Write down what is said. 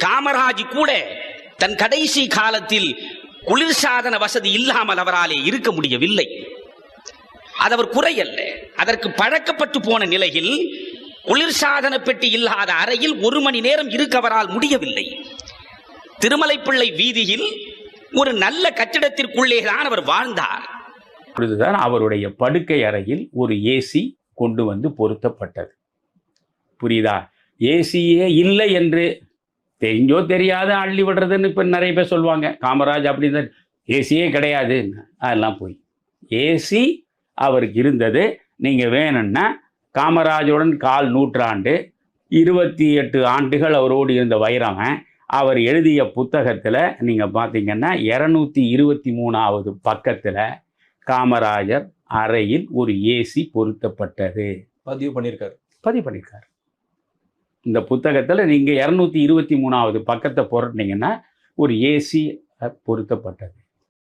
காமராஜ் கூட தன் கடைசி காலத்தில் குளிர்சாதன வசதி இல்லாமல் அவராலே இருக்க முடியவில்லை. அது அவர் குறையல்ல, அதற்கு பழக்கப்பட்டு போன நிலையில் குளிர்சாதன பெட்டி இல்லாத அறையில் 1 மணி நேரம் இருக்க அவரால் முடியவில்லை. திருமலைப்பிள்ளை வீதியில் ஒரு நல்ல கட்டிடத்திற்குள்ளே தான் அவர் வாழ்ந்தார். அப்பொழுதுதான் அவருடைய படுக்கை அறையில் ஒரு ஏசி கொண்டு வந்து பொருத்தப்பட்டது. புரியுதா? ஏசியே இல்லை என்று தெரிஞ்சோ தெரியாத அள்ளி விடுறதுன்னு இப்போ நிறைய பேர் சொல்லுவாங்க. காமராஜ் அப்படின்னு ஏசியே கிடையாது, அதெல்லாம் போய் ஏசி அவருக்கு இருந்தது. நீங்கள் வேணும்னா காமராஜுடன் 1/4 நூற்றாண்டு 28 ஆண்டுகள் அவரோடு இருந்த வைரவன் அவர் எழுதிய புத்தகத்தில் நீங்கள் பார்த்தீங்கன்னா 223வது பக்கத்தில் காமராஜர் அறையில் ஒரு ஏசி பொருத்தப்பட்டது பதிவு பண்ணியிருக்காரு. இந்த புத்தகத்தில் நீங்கள் 223வது பக்கத்தை புரட்டினீங்கன்னா ஒரு ஏசி பொருத்தப்பட்டது.